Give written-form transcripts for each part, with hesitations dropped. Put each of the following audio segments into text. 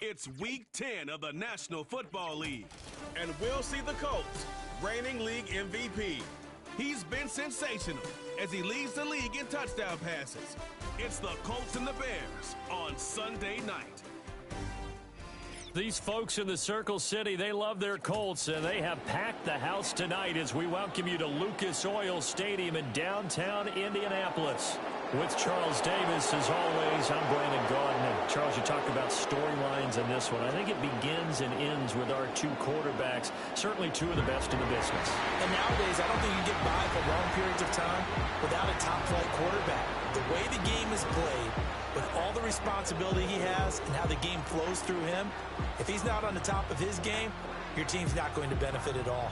It's Week 10 of the National Football League, and we'll see the Colts, reigning league MVP. He's been sensational as he leads the league in touchdown passes. It's the Colts and the Bears on Sunday night. These folks in the Circle City, they love their Colts, and they have packed the house tonight as we welcome you to Lucas Oil Stadium in downtown Indianapolis. With Charles Davis, as always, I'm Brandon Gaudin. Charles, you talked about storylines in this one. I think it begins and ends with our two quarterbacks, certainly two of the best in the business. And nowadays, I don't think you get by for long periods of time without a top-flight quarterback. The way the game is played, with all the responsibility he has and how the game flows through him, if he's not on the top of his game, your team's not going to benefit at all.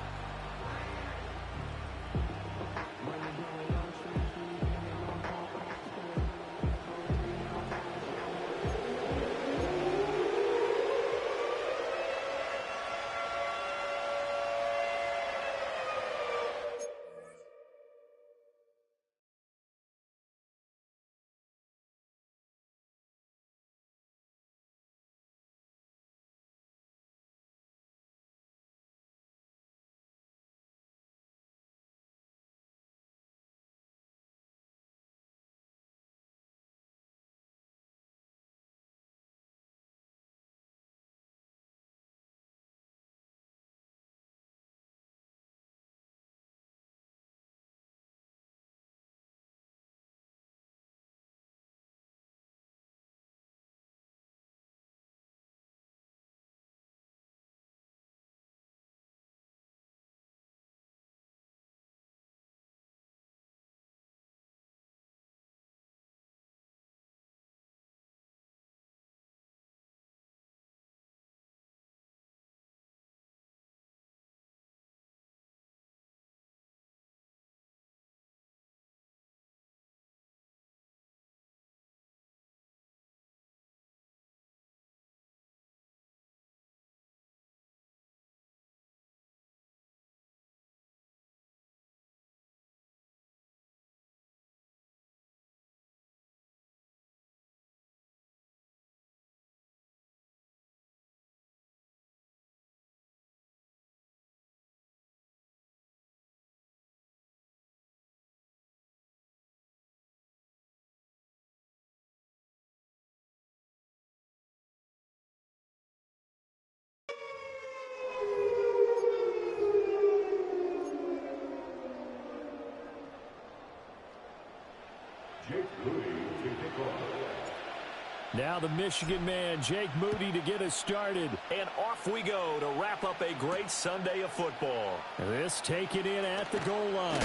Now the Michigan man, Jake Moody, to get us started. And off we go to wrap up a great Sunday of football. This taken in at the goal line.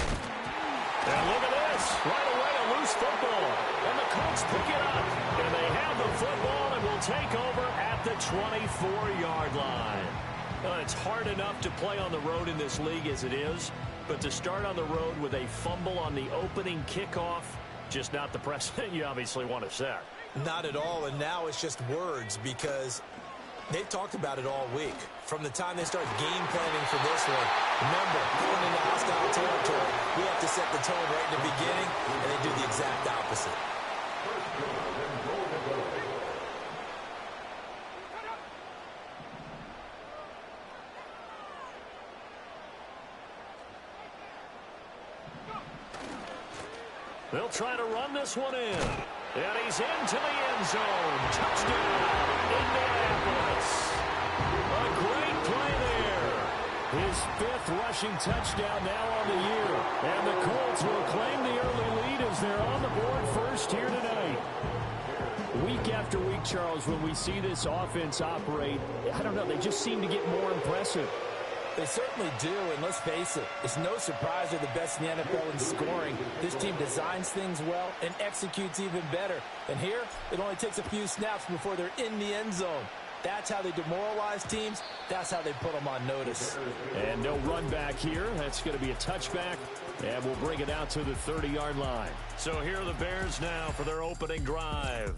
And look at this. Right away, a loose football. And the Colts pick it up. And they have the football and will take over at the 24-yard line. It's hard enough to play on the road in this league as it is. But to start on the road with a fumble on the opening kickoff, just not the precedent you obviously want to set. Not at all, and now it's just words because they've talked about it all week. From the time they start game planning for this one, remember, going into hostile territory, we have to set the tone right in the beginning, and they do the exact opposite. They'll try to run this one in. And he's into the end zone. Touchdown, Indianapolis. A great play there. His fifth rushing touchdown now on the year. And the Colts will claim the early lead as they're on the board first here tonight. Week after week, Charles, when we see this offense operate, I don't know, they just seem to get more impressive. They certainly do, and let's face it, it's no surprise they're the best in the NFL in scoring. This team designs things well and executes even better. And here, it only takes a few snaps before they're in the end zone. That's how they demoralize teams. That's how they put them on notice. And no run back here. That's going to be a touchback, and we'll bring it out to the 30-yard line. So here are the Bears now for their opening drive.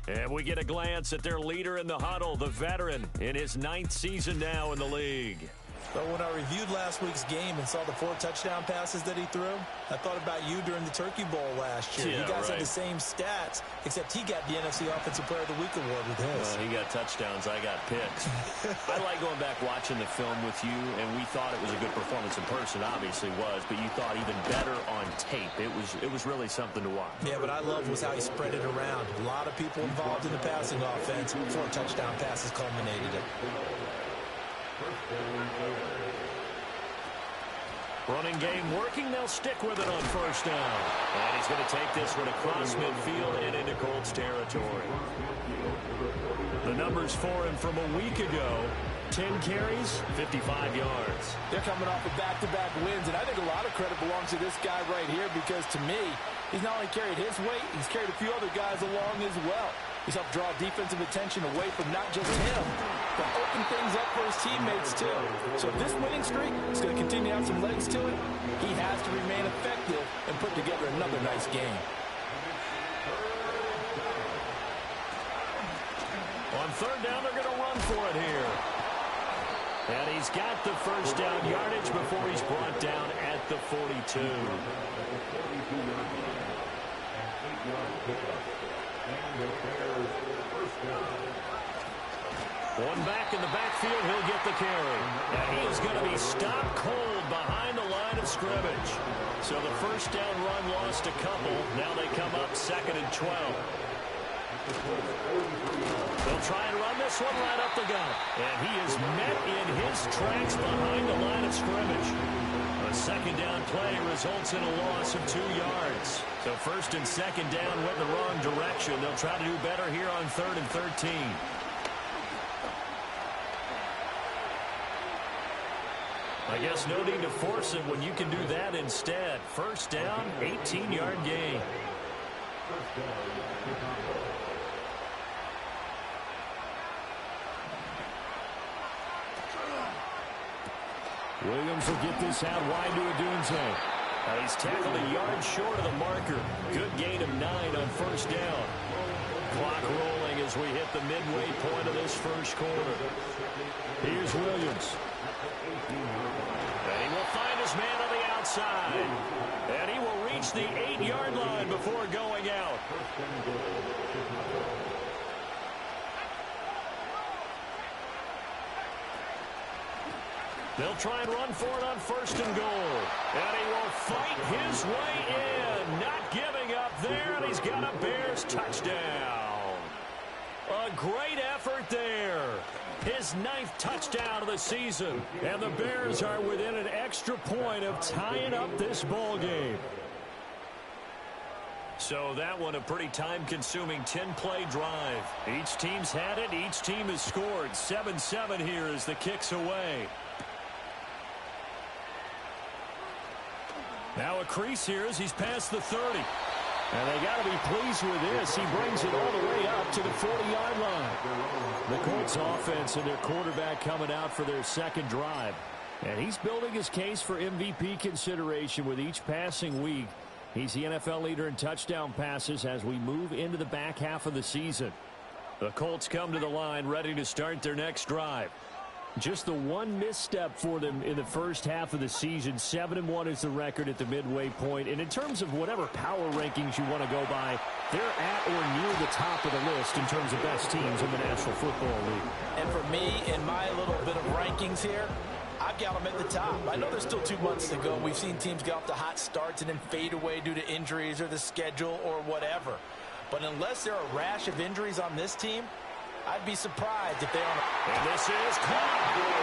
And we get a glance at their leader in the huddle, the veteran, in his 9th season now in the league. But when I reviewed last week's game and saw the 4 touchdown passes that he threw, I thought about you during the Turkey Bowl last year. Yeah, you guys right. had the same stats, except he got the NFC Offensive Player of the Week award with his. He got touchdowns. I got picks. I like going back watching the film with you, and we thought it was a good performance in person. Obviously was, but you thought even better on tape. It was really something to watch. Yeah, but I loved was how he spread it around. A lot of people involved in the passing offense. 4 touchdown passes culminated it. Running game working. They'll stick with it on first down. And he's going to take this one across midfield and into Colts territory. The numbers for him from a week ago: 10 carries, 55 yards. They're coming off of back-to-back wins, and I think a lot of credit belongs to this guy right here because, to me, he's not only carried his weight, he's carried a few other guys along as well. He's helped draw defensive attention away from not just him, but open things up for his teammates, too. So if this winning streak is going to continue to have some legs to it, he has to remain effective and put together another nice game. On third down, they're going to run for it here. And he's got the first down yardage before he's brought down at the 42. One back in the backfield, he'll get the carry. And he's going to be stopped cold behind the line of scrimmage. So the first down run lost a couple. Now they come up 2nd and 12. They'll try and run this one right up the gut. And he is met in his tracks behind the line of scrimmage. A second down play results in a loss of 2 yards. So first and second down went the wrong direction. They'll try to do better here on 3rd and 13. I guess no need to force it when you can do that instead. First down, 18-yard gain. Williams will get this out wide to Adunze. He's tackled a yard short of the marker. Good gain of 9 on first down. Clock rolling as we hit the midway point of this first quarter. Here's Williams. And he will find his man on the outside. And he will reach the 8-yard line before going out. They'll try and run for it on 1st and goal. And he will fight his way in. Not giving up there, and he's got a Bears touchdown. A great effort there. His 9th touchdown of the season. And the Bears are within an extra point of tying up this ball game. So that one a pretty time-consuming 10-play drive. Each team's had it. Each team has scored. 7-7 here as the kick's away. Now a crease here as he's past the 30. And they got to be pleased with this. He brings it all the way up to the 40-yard line. The Colts offense and their quarterback coming out for their second drive. And he's building his case for MVP consideration with each passing week. He's the NFL leader in touchdown passes as we move into the back half of the season. The Colts come to the line ready to start their next drive. Just the one misstep for them in the first half of the season. 7-1 is the record at the midway point. And in terms of whatever power rankings you want to go by, they're at or near the top of the list in terms of best teams in the National Football League. And for me, in my little bit of rankings here, I've got them at the top. I know there's still 2 months to go. We've seen teams get off to hot starts and then fade away due to injuries or the schedule or whatever. But unless there are a rash of injuries on this team, I'd be surprised if they aren't. And this is caught.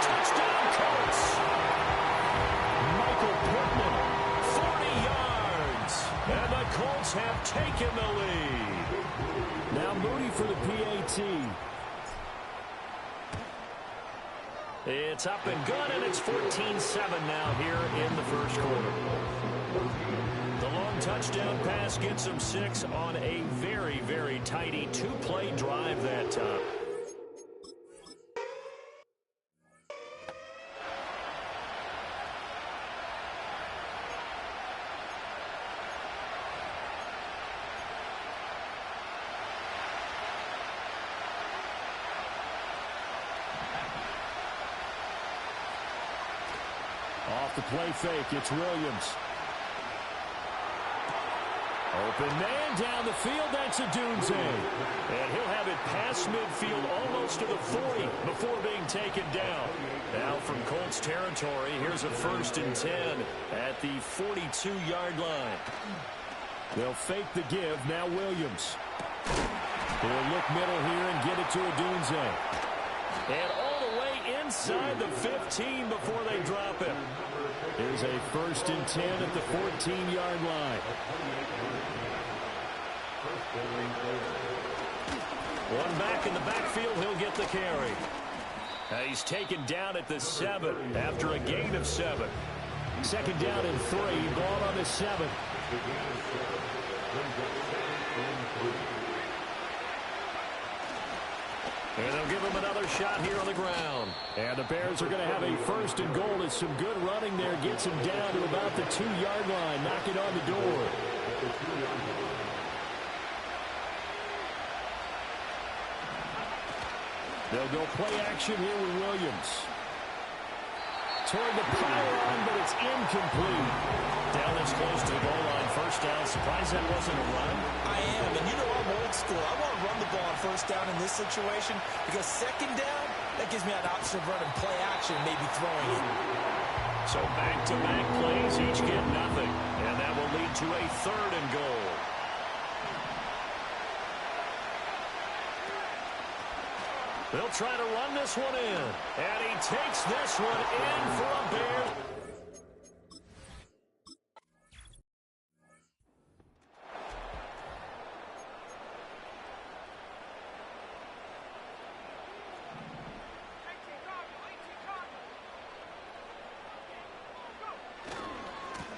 Touchdown, Colts. Michael Pittman, 40 yards. And the Colts have taken the lead. Now Moody for the PAT. It's up and good, and it's 14-7 now here in the first quarter. The long touchdown pass gets him 6 on a very, very tidy 2-play drive that time. Off the play fake, it's Williams. Open man down the field, that's Odunze. And he'll have it past midfield almost to the 40 before being taken down. Now from Colts territory, here's a 1st and 10 at the 42-yard line. They'll fake the give, now Williams. He'll look middle here and get it to Odunze. And all the way inside the 15 before they drop it. Here's a 1st and 10 at the 14-yard line. One back in the backfield, he'll get the carry. He's taken down at the 7 after a gain of 7. 2nd down and 3, ball on the 7. And they'll give him another shot here on the ground. And the Bears are going to have a 1st and goal. It's some good running there. Gets him down to about the 2-yard line. Knocking on the door. They'll go play action here with Williams. Toward the pylon, but it's incomplete. Down as close to the goal line. 1st down. Surprised that wasn't a run. I am, and you know I'm old school. I want to run the ball on 1st down in this situation because 2nd down, that gives me an option of running play action, maybe throwing it. So back-to-back plays, each get nothing. And that will lead to a 3rd and goal. They'll try to run this one in. And he takes this one in for a Bears.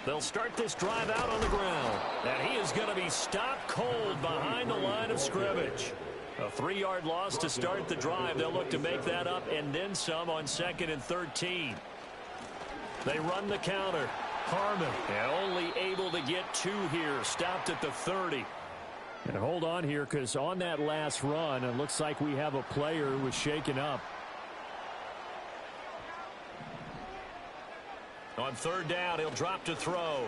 They'll start this drive out on the ground. And he is going to be stopped cold behind the line of scrimmage. A 3-yard loss to start the drive. They'll look to make that up and then some on 2nd and 13. They run the counter. Harmon and only able to get 2 here. Stopped at the 30. And hold on here because on that last run, it looks like we have a player who was shaken up. On 3rd down, he'll drop to throw.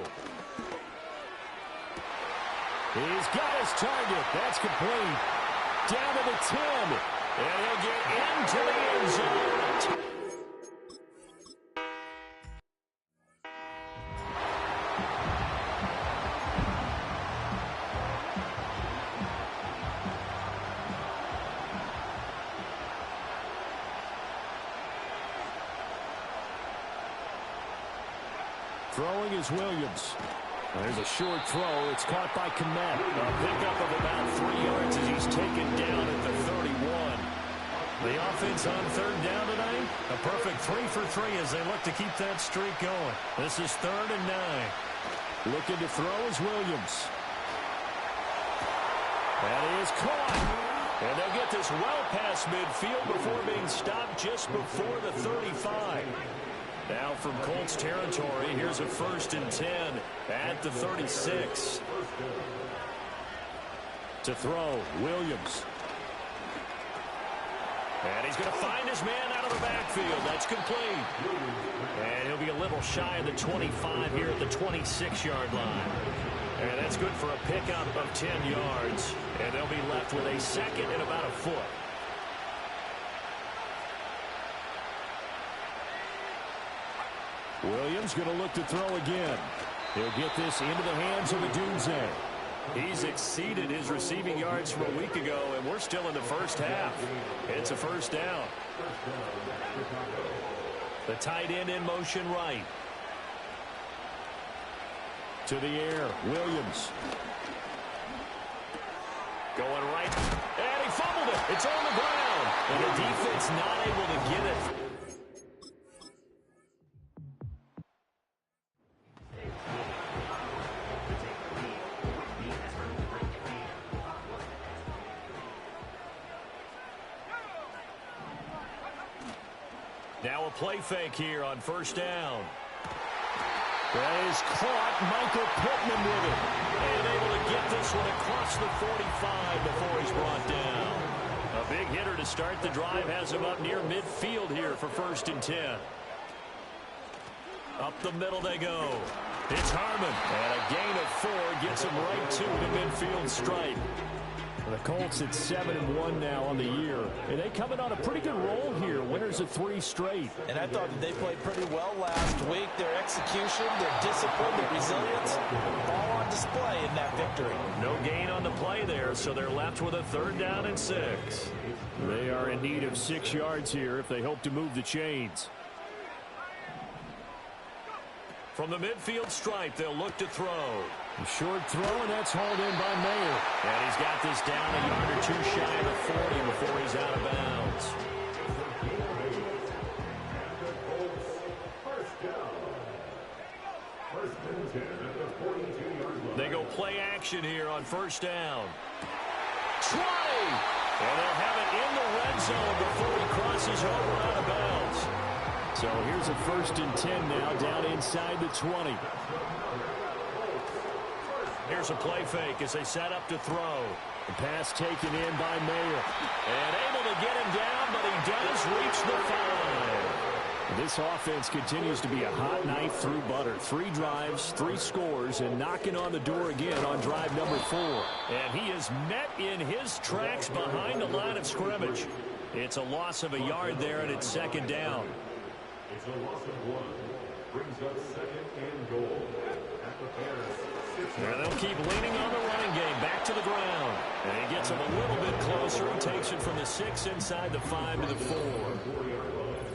He's got his target. That's complete. Down to the 10. And he'll get into the end zone. Throwing is Williams. There's a short throw. It's caught by Komet. A pickup of about 3 yards as he's taken down at the 31. The offense on 3rd down tonight. A perfect 3 for 3 as they look to keep that streak going. This is 3rd and 9. Looking to throw is Williams. And he is caught. And they'll get this well past midfield before being stopped just before the 35. Now from Colts territory, here's a 1st and 10 at the 36. To throw, Williams. And he's going to find his man out of the backfield. That's complete. And he'll be a little shy of the 25 here at the 26-yard line. And that's good for a pickup of 10 yards. And they'll be left with a 2nd and about a foot. Williams going to look to throw again. He'll get this into the hands of Odunze. He's exceeded his receiving yards from a week ago, and we're still in the 1st half. It's a 1st down. The tight end in motion right. To the air, Williams. Going right, and he fumbled it. It's on the ground, and the defense not able to get it. Now a play fake here on 1st down. That is caught. Michael Pittman with it. And able to get this one across the 45 before he's brought down. A big hitter to start the drive has him up near midfield here for 1st and 10. Up the middle they go. It's Harmon. And a gain of 4 gets him right to the midfield stripe. The Colts at 7-1 now on the year. And they coming on a pretty good roll here. Winners of 3 straight. And I thought that they played pretty well last week. Their execution, their discipline, their resilience, all on display in that victory. No gain on the play there, so they're left with a 3rd down and 6. They are in need of 6 yards here if they hope to move the chains. From the midfield stripe, they'll look to throw. A short throw, and that's hauled in by Mayer. And he's got this down a yard or 2 shy of the 40 before he's out of bounds. They go play action here on 1st down. 20! And they'll have it in the red zone before he crosses over out of bounds. So here's a 1st and 10 now, down inside the 20. Here's a play fake as they set up to throw. The pass taken in by Mayer. And able to get him down, but he does reach the 5. This offense continues to be a hot knife through butter. 3 drives, 3 scores, and knocking on the door again on drive number 4. And he is met in his tracks behind the line of scrimmage. It's a loss of a yard there, and it's 2nd down. It's a loss of 1. Brings up 2nd and goal. At the pass. And they'll keep leaning on the running game. Back to the ground. And he gets him a little bit closer. He takes it from the 6 inside the 5 to the 4.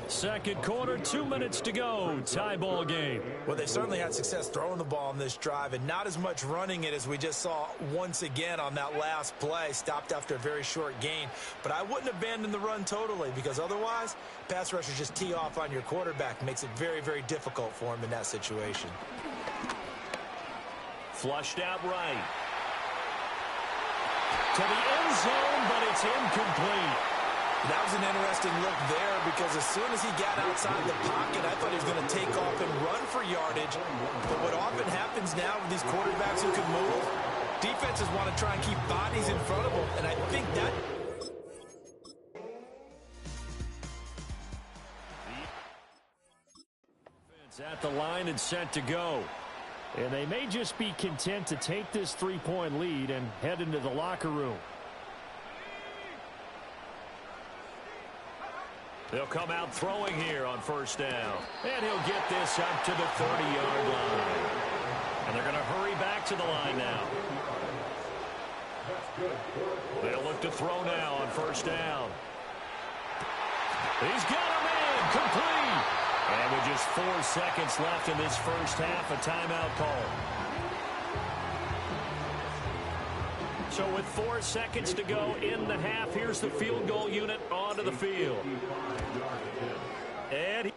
2nd quarter, 2 minutes to go. Tie ball game. Well, they certainly had success throwing the ball on this drive and not as much running it as we just saw once again on that last play. Stopped after a very short gain. But I wouldn't abandon the run totally because otherwise, pass rushers just tee off on your quarterback. Makes it very, very difficult for him in that situation. Flushed out right. To the end zone, but it's incomplete. That was an interesting look there because as soon as he got outside the pocket, I thought he was going to take off and run for yardage. But what often happens now with these quarterbacks who can move, defenses want to try and keep bodies in front of them, and I think that... At the line and set to go. And they may just be content to take this 3-point lead and head into the locker room. They'll come out throwing here on 1st down. And he'll get this up to the 30-yard line. And they're going to hurry back to the line now. They'll look to throw now on 1st down. He's got him in. Complete. And with just 4 seconds left in this first half, a timeout call. So with 4 seconds to go in the half, here's the field goal unit onto the field. And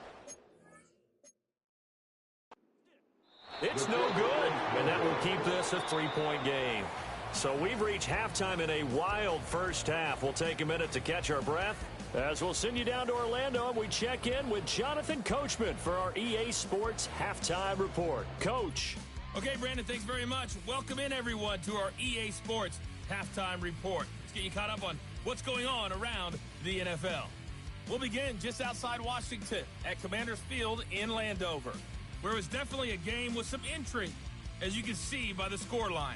it's no good. And that will keep this a 3-point game. So we've reached halftime in a wild first half. We'll take a minute to catch our breath as we'll send you down to Orlando and we check in with Jonathan Coachman for our EA Sports Halftime Report. Coach. Okay, Brandon, thanks very much. Welcome in, everyone, to our EA Sports Halftime Report. Let's get you caught up on what's going on around the NFL. We'll begin just outside Washington at Commanders Field in Landover, where it was definitely a game with some intrigue, as you can see by the scoreline.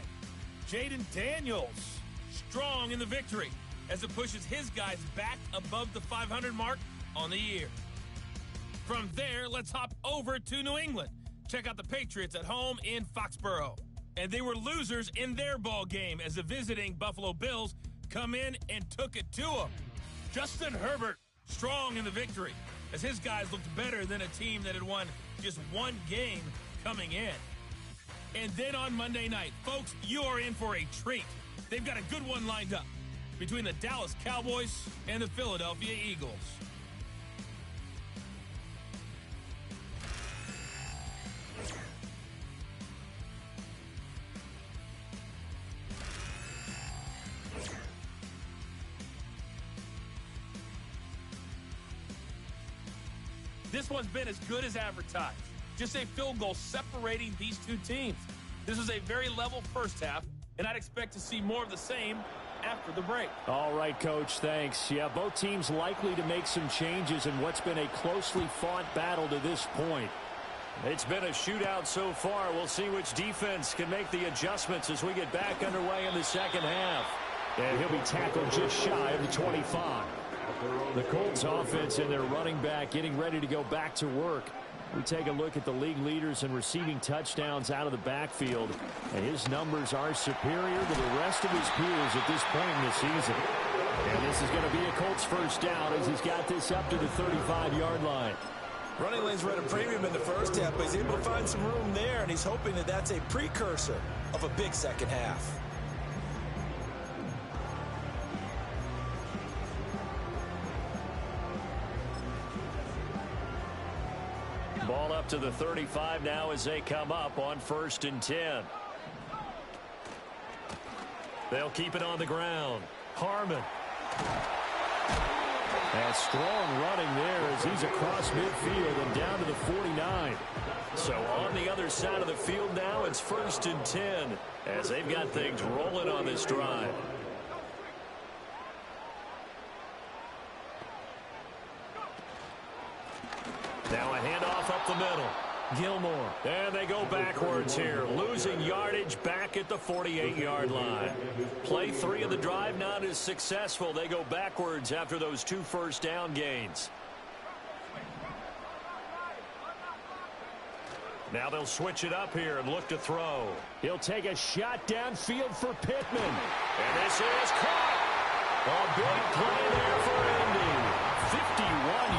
Jaden Daniels strong in the victory as it pushes his guys back above the 500 mark on the year. From there, let's hop over to New England. Check out the Patriots at home in Foxborough. And they were losers in their ball game as the visiting Buffalo Bills come in and took it to them. Justin Herbert strong in the victory as his guys looked better than a team that had won just 1 game coming in. And then on Monday night, folks, you are in for a treat. They've got a good one lined up between the Dallas Cowboys and the Philadelphia Eagles. This one's been as good as advertised. Just a field goal separating these two teams. This was a very level first half, and I'd expect to see more of the same after the break. All right, Coach, thanks. Yeah, both teams likely to make some changes in what's been a closely fought battle to this point. It's been a shootout so far. We'll see which defense can make the adjustments as we get back underway in the second half. And he'll be tackled just shy of the 25. The Colts offense and their running back getting ready to go back to work. We take a look at the league leaders in receiving touchdowns out of the backfield. And his numbers are superior to the rest of his peers at this point in the season. And this is going to be a Colts first down as he's got this up to the 35-yard line. Running lanes were at a premium in the first half, but he's able to find some room there, and he's hoping that that's a precursor of a big second half. Ball up to the 35 now as they come up on 1st and 10. They'll keep it on the ground. Harmon. And strong running there as he's across midfield and down to the 49. So on the other side of the field now, it's 1st and 10 as they've got things rolling on this drive. Now a handoff up the middle. Gilmore. And they go backwards here, losing yardage back at the 48-yard line. Play 3 of the drive not as successful. They go backwards after those 2 first down gains. Now they'll switch it up here and look to throw. He'll take a shot downfield for Pittman. And this is caught. A big play there for Indy. 51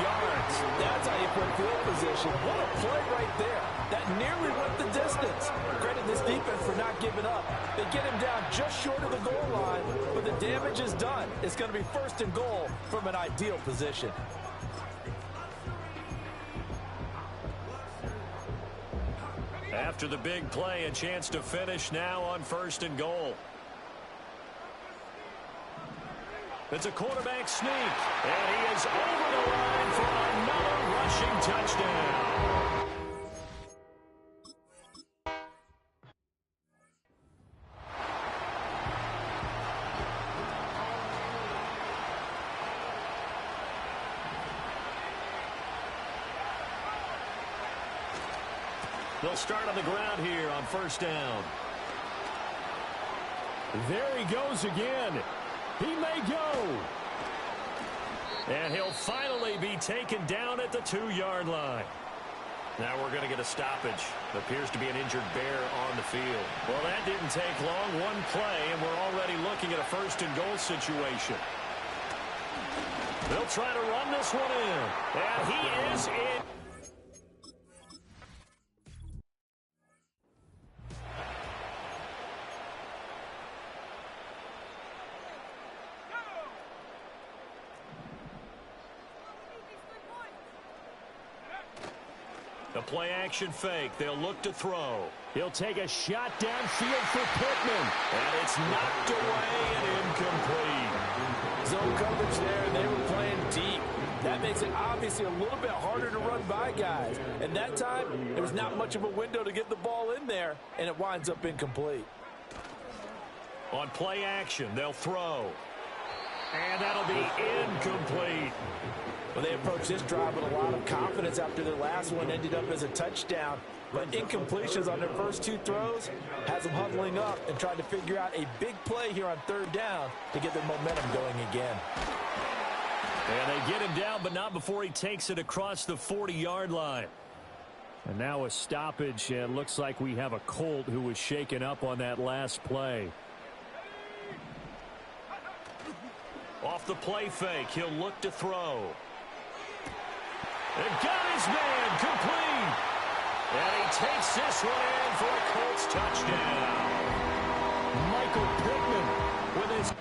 yards. That's how you put field position. What a play right there. That nearly went the distance. Credit this defense for not giving up. They get him down just short of the goal line, but the damage is done. It's going to be 1st and goal from an ideal position. After the big play, a chance to finish now on 1st and goal. It's a quarterback sneak, and he is over the line for another rushing touchdown. They'll start on the ground here on 1st down. There he goes again. He may go. And he'll finally be taken down at the 2-yard line. Now we're going to get a stoppage. Appears to be an injured bear on the field. Well, that didn't take long. One play, and we're already looking at a 1st and goal situation. They'll try to run this one in. And he is in. The play-action fake. They'll look to throw. He'll take a shot downfield for Pittman. And it's knocked away and incomplete. Zone coverage there, and they were playing deep. That makes it obviously a little bit harder to run by guys. And that time, there was not much of a window to get the ball in there, and it winds up incomplete. On play action, they'll throw. And that'll be incomplete. Well, they approached this drive with a lot of confidence after their last one ended up as a touchdown. But incompletions on their first 2 throws has them huddling up and trying to figure out a big play here on 3rd down to get their momentum going again. And they get him down, but not before he takes it across the 40-yard line. And now a stoppage, and looks like we have a Colt who was shaken up on that last play. Off the play fake, he'll look to throw. And got his man complete. And he takes this one in for a Colts touchdown. Michael Pittman with his...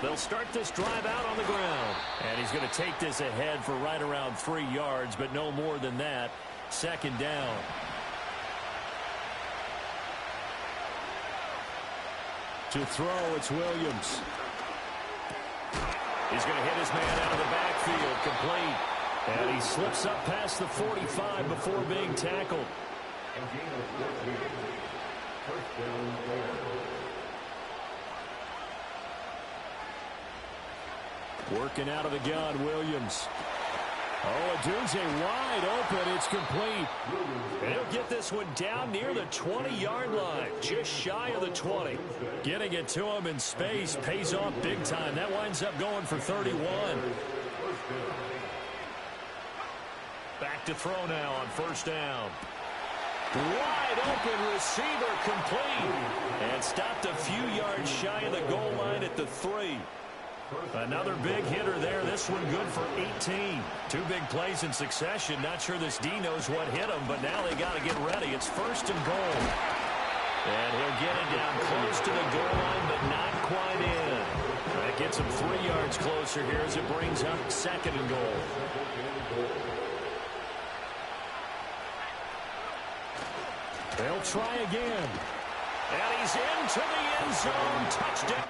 They'll start this drive out on the ground. And he's going to take this ahead for right around 3 yards, but no more than that. 2nd down. To throw, it's Williams. He's going to hit his man out of the backfield, complete. And he slips up past the 45 before being tackled. gain of 14. First down, 4. Working out of the gun, Williams. Oh, Adunze wide open. It's complete. And he'll get this one down near the 20-yard line, just shy of the 20. Getting it to him in space pays off big time. That winds up going for 31. Back to throw now on first down. Wide open receiver complete. And stopped a few yards shy of the goal line at the 3. Another big hitter there. This one good for 18. Two big plays in succession. Not sure this D knows what hit him, but now they got to get ready. It's first and goal. And he'll get it down close to the goal line, but not quite in. That gets him 3 yards closer here as it brings up second and goal. They'll try again. And he's into the end zone. Touchdown.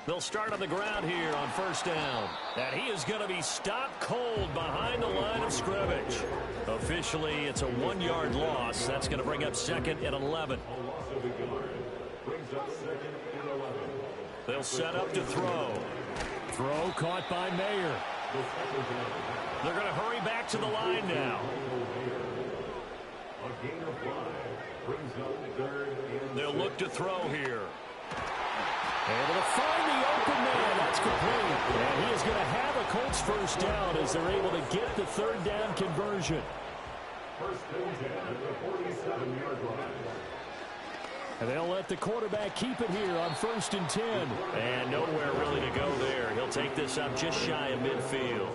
They'll start on the ground here on first down. And he is going to be stopped cold behind the line of scrimmage. Officially, it's a 1-yard loss. That's going to bring up second and 11. They'll set up to throw. Throw caught by Mayer. They're going to hurry back to the line now. They'll look to throw here. Able to find the open man. That's complete. And he is going to have a Colts first down as they're able to get the third down conversion. First and 10 at the 47-yard line. And they'll let the quarterback keep it here on first and 10. And nowhere really to go there. He'll take this up just shy of midfield.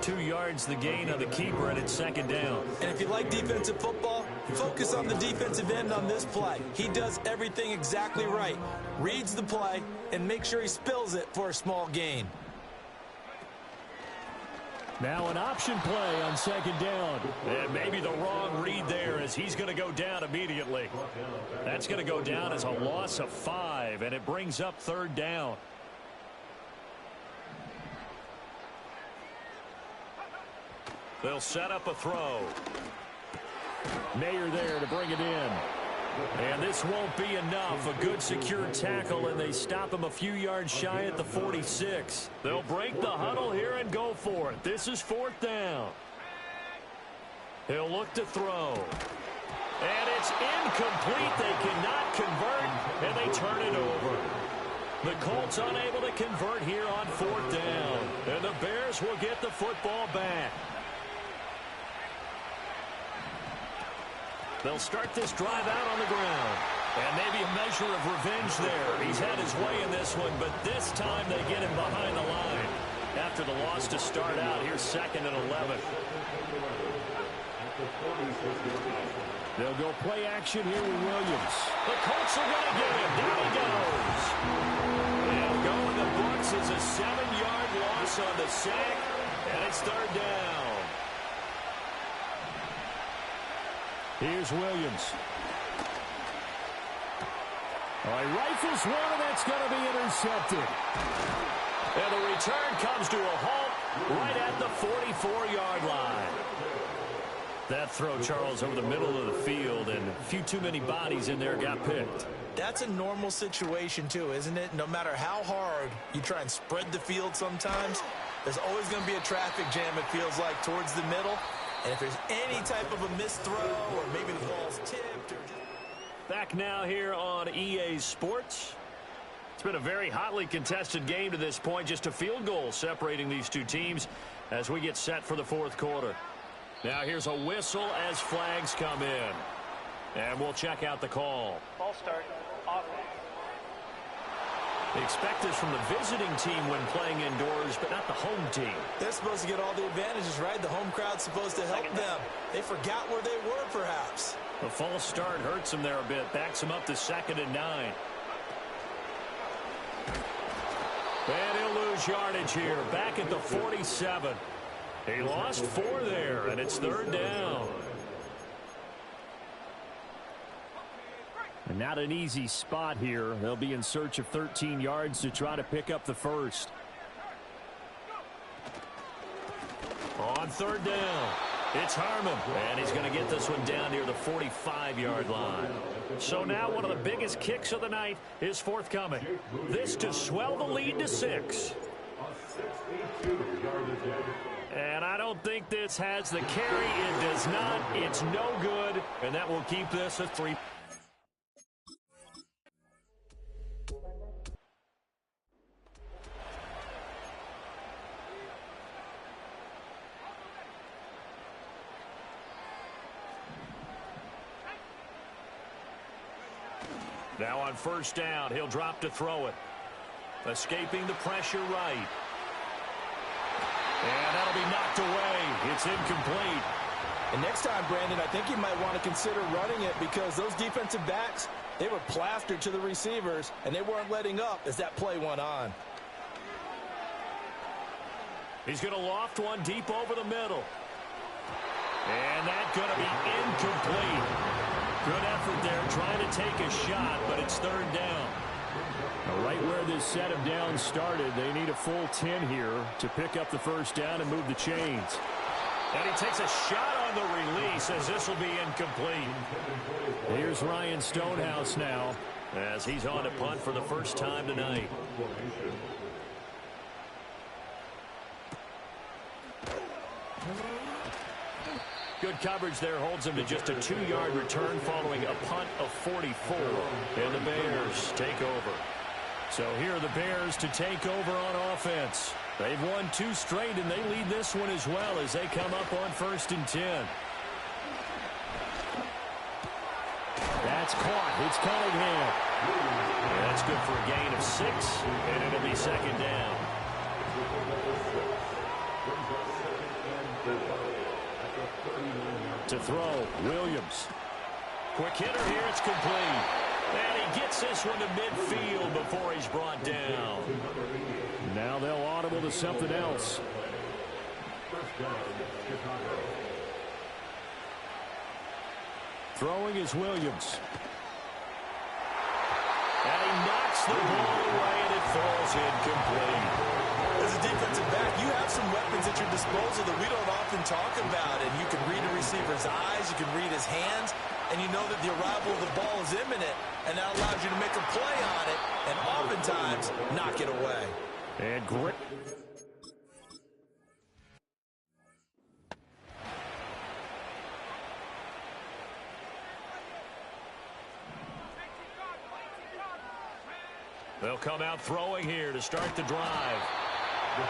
2 yards the gain on the keeper, and it's second down. And if you like defensive football, focus on the defensive end on this play. He does everything exactly right. Reads the play and make sure he spills it for a small gain. Now an option play on second down. And maybe the wrong read there as he's going to go down immediately. That's going to go down as a loss of 5, and it brings up third down. They'll set up a throw. Mayer there to bring it in. And this won't be enough. A good secure tackle, and they stop him a few yards shy at the 46. They'll break the huddle here and go for it. This is fourth down. He'll look to throw. And it's incomplete. They cannot convert, and they turn it over. The Colts unable to convert here on fourth down. And the Bears will get the football back. They'll start this drive out on the ground. And maybe a measure of revenge there. He's had his way in this one, but this time they get him behind the line. After the loss to start out, here's second and 11. They'll go play action here with Williams. The Colts are going to get him. Down he goes. And going the books is a 7-yard loss on the sack, and it's third down. Here's Williams. All right, rifles one, and that's going to be intercepted. And the return comes to a halt right at the 44-yard line. That throw, Charles, over the middle of the field, and a few too many bodies in there got picked. That's a normal situation, too, isn't it? No matter how hard you try and spread the field sometimes, there's always going to be a traffic jam, it feels like, towards the middle. And if there's any type of a missed throw or maybe the ball's tipped. Back now here on EA Sports. It's been a very hotly contested game to this point. Just a field goal separating these two teams as we get set for the fourth quarter. Now here's a whistle as flags come in. And we'll check out the call. Ball start. Offense. They expect this from the visiting team when playing indoors, but not the home team. They're supposed to get all the advantages, right? The home crowd's supposed to help them. They forgot where they were, perhaps. The false start hurts them there a bit. Backs them up to second and 9. And he'll lose yardage here. Back at the 47. He lost 4 there, and it's third down. And not an easy spot here. They'll be in search of 13 yards to try to pick up the first. On third down, it's Harmon. And he's going to get this one down near the 45-yard line. So now one of the biggest kicks of the night is forthcoming. This to swell the lead to 6. And I don't think this has the carry. It does not. It's no good. And that will keep this at 3. Now on first down, he'll drop to throw it. Escaping the pressure right. And that'll be knocked away. It's incomplete. And next time, Brandon, I think you might want to consider running it because those defensive backs, they were plastered to the receivers, and they weren't letting up as that play went on. He's going to loft one deep over the middle. And that's going to be incomplete. Good effort there trying to take a shot, but it's third down. Right where this set of downs started, they need a full 10 here to pick up the first down and move the chains. And he takes a shot on the release as this will be incomplete. Here's Ryan Stonehouse now as he's on to punt for the first time tonight. Good coverage there holds him to just a 2-yard return following a punt of 44. And the Bears take over. So here are the Bears to take over on offense. They've won 2 straight, and they lead this one as well as they come up on 1st and 10. That's caught. It's Cunningham. That's good for a gain of 6, and it'll be second down. To throw, Williams. Quick hitter here, it's complete. And he gets this one to midfield before he's brought down. Now they'll audible to something else. Throwing is Williams. And he knocks the ball away, and it falls incomplete. As a defensive back, you have some weapons at your disposal that we don't often talk about. And you can read a receiver's eyes, you can read his hands, and you know that the arrival of the ball is imminent. And that allows you to make a play on it, and oftentimes knock it away. And great. They'll come out throwing here to start the drive.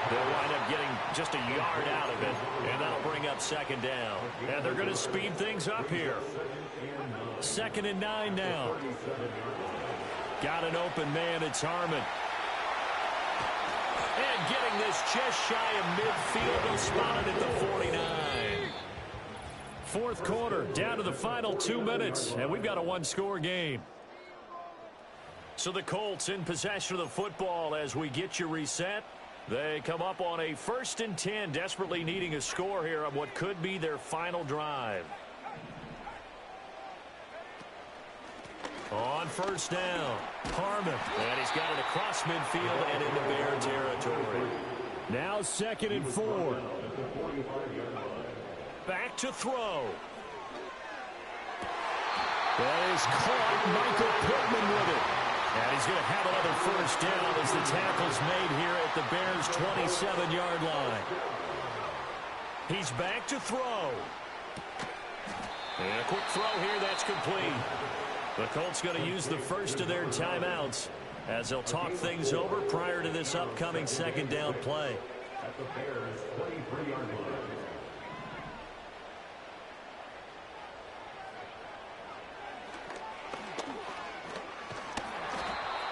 They'll wind up getting just a yard out of it, and that'll bring up second down. And they're going to speed things up here. 2nd and 9 now. Got an open man, it's Harmon. And getting this just shy of midfield, they'll spot it at the 49. 4th quarter, down to the final 2 minutes, and we've got a 1-score game. So the Colts in possession of the football as we get you reset. They come up on a 1st and 10, desperately needing a score here on what could be their final drive. On first down, Harmon. And he's got it across midfield and into Bear territory. Now 2nd and 4. Back to throw. That is caught. Michael Pittman with it. And he's going to have another first down as the tackle's made here at the Bears' 27-yard line. He's back to throw. And a quick throw here, that's complete. The Colts going to use the first of their timeouts as they'll talk things over prior to this upcoming second down play. At the Bears' 23-yard line.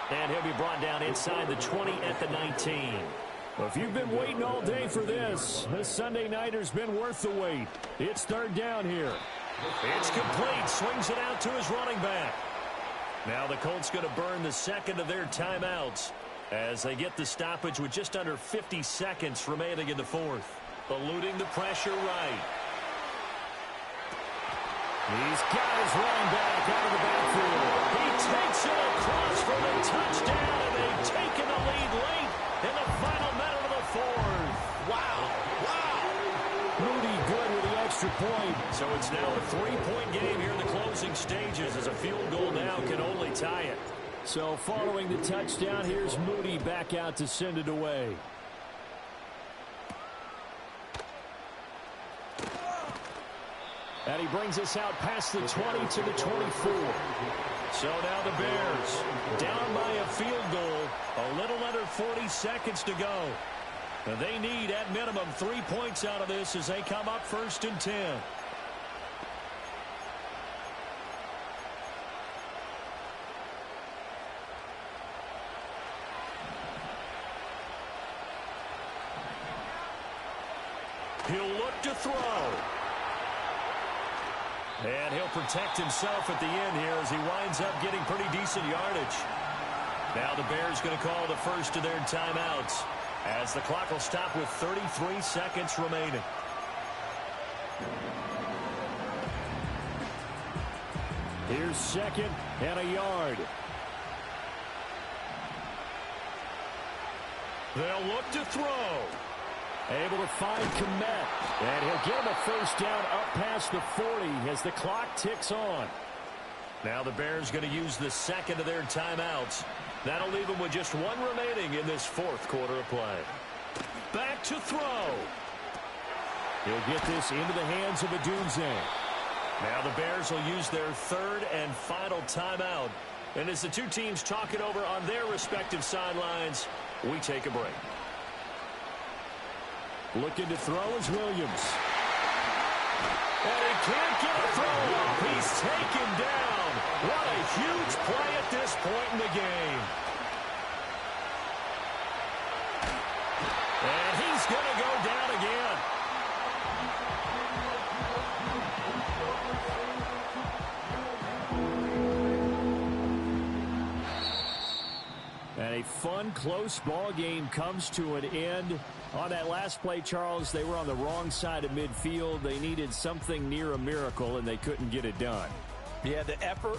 And he'll be brought down inside the 20 at the 19. Well, if you've been waiting all day for this Sunday nighter's been worth the wait. It's third down here. It's complete. Swings it out to his running back. Now the Colts going to burn the second of their timeouts as they get the stoppage with just under 50 seconds remaining in the 4th. Eluding the pressure right. He's got his running back out of the backfield. He the touchdown, and they've taken the lead late in the final minute of the fourth. Wow. Moody good with the extra point. So it's now a 3-point game here in the closing stages, as a field goal now can only tie it. So following the touchdown, here's Moody back out to send it away. And he brings us out past the 20 to the 24. So now the Bears down by a field goal, a little under 40 seconds to go. And they need, at minimum, 3 points out of this as they come up 1st and 10. He'll look to throw. And he'll protect himself at the end here as he winds up getting pretty decent yardage. Now the Bears going to call the first of their timeouts, as the clock will stop with 33 seconds remaining. Here's 2nd and a yard. They'll look to throw. Able to find Kmet. And he'll get him a first down up past the 40 as the clock ticks on. Now the Bears going to use the second of their timeouts. That'll leave them with just one remaining in this 4th quarter of play. Back to throw. He'll get this into the hands of Adunze. Now the Bears will use their 3rd and final timeout. And as the two teams talk it over on their respective sidelines, we take a break. Looking to throw is Williams. And he can't get a throw up. He's taken down. What a huge play at this point in the game. And he's going to go down again. And a fun, close ball game comes to an end. On that last play, Charles, they were on the wrong side of midfield. They needed something near a miracle, and they couldn't get it done. Yeah, the effort,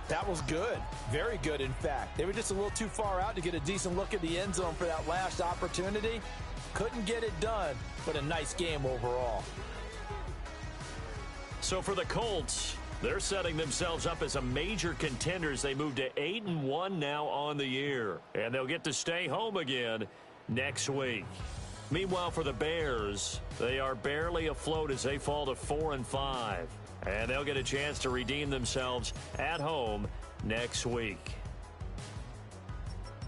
that was good. Very good, in fact. They were just a little too far out to get a decent look at the end zone for that last opportunity. Couldn't get it done, but a nice game overall. So for the Colts, they're setting themselves up as a major contender as they move to 8-1 now on the year. And they'll get to stay home again next week. Meanwhile, for the Bears, they are barely afloat as they fall to 4-5. And they'll get a chance to redeem themselves at home next week.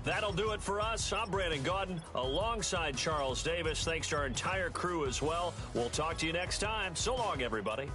That'll do it for us. I'm Brandon Gaudin alongside Charles Davis. Thanks to our entire crew as well. We'll talk to you next time. So long, everybody.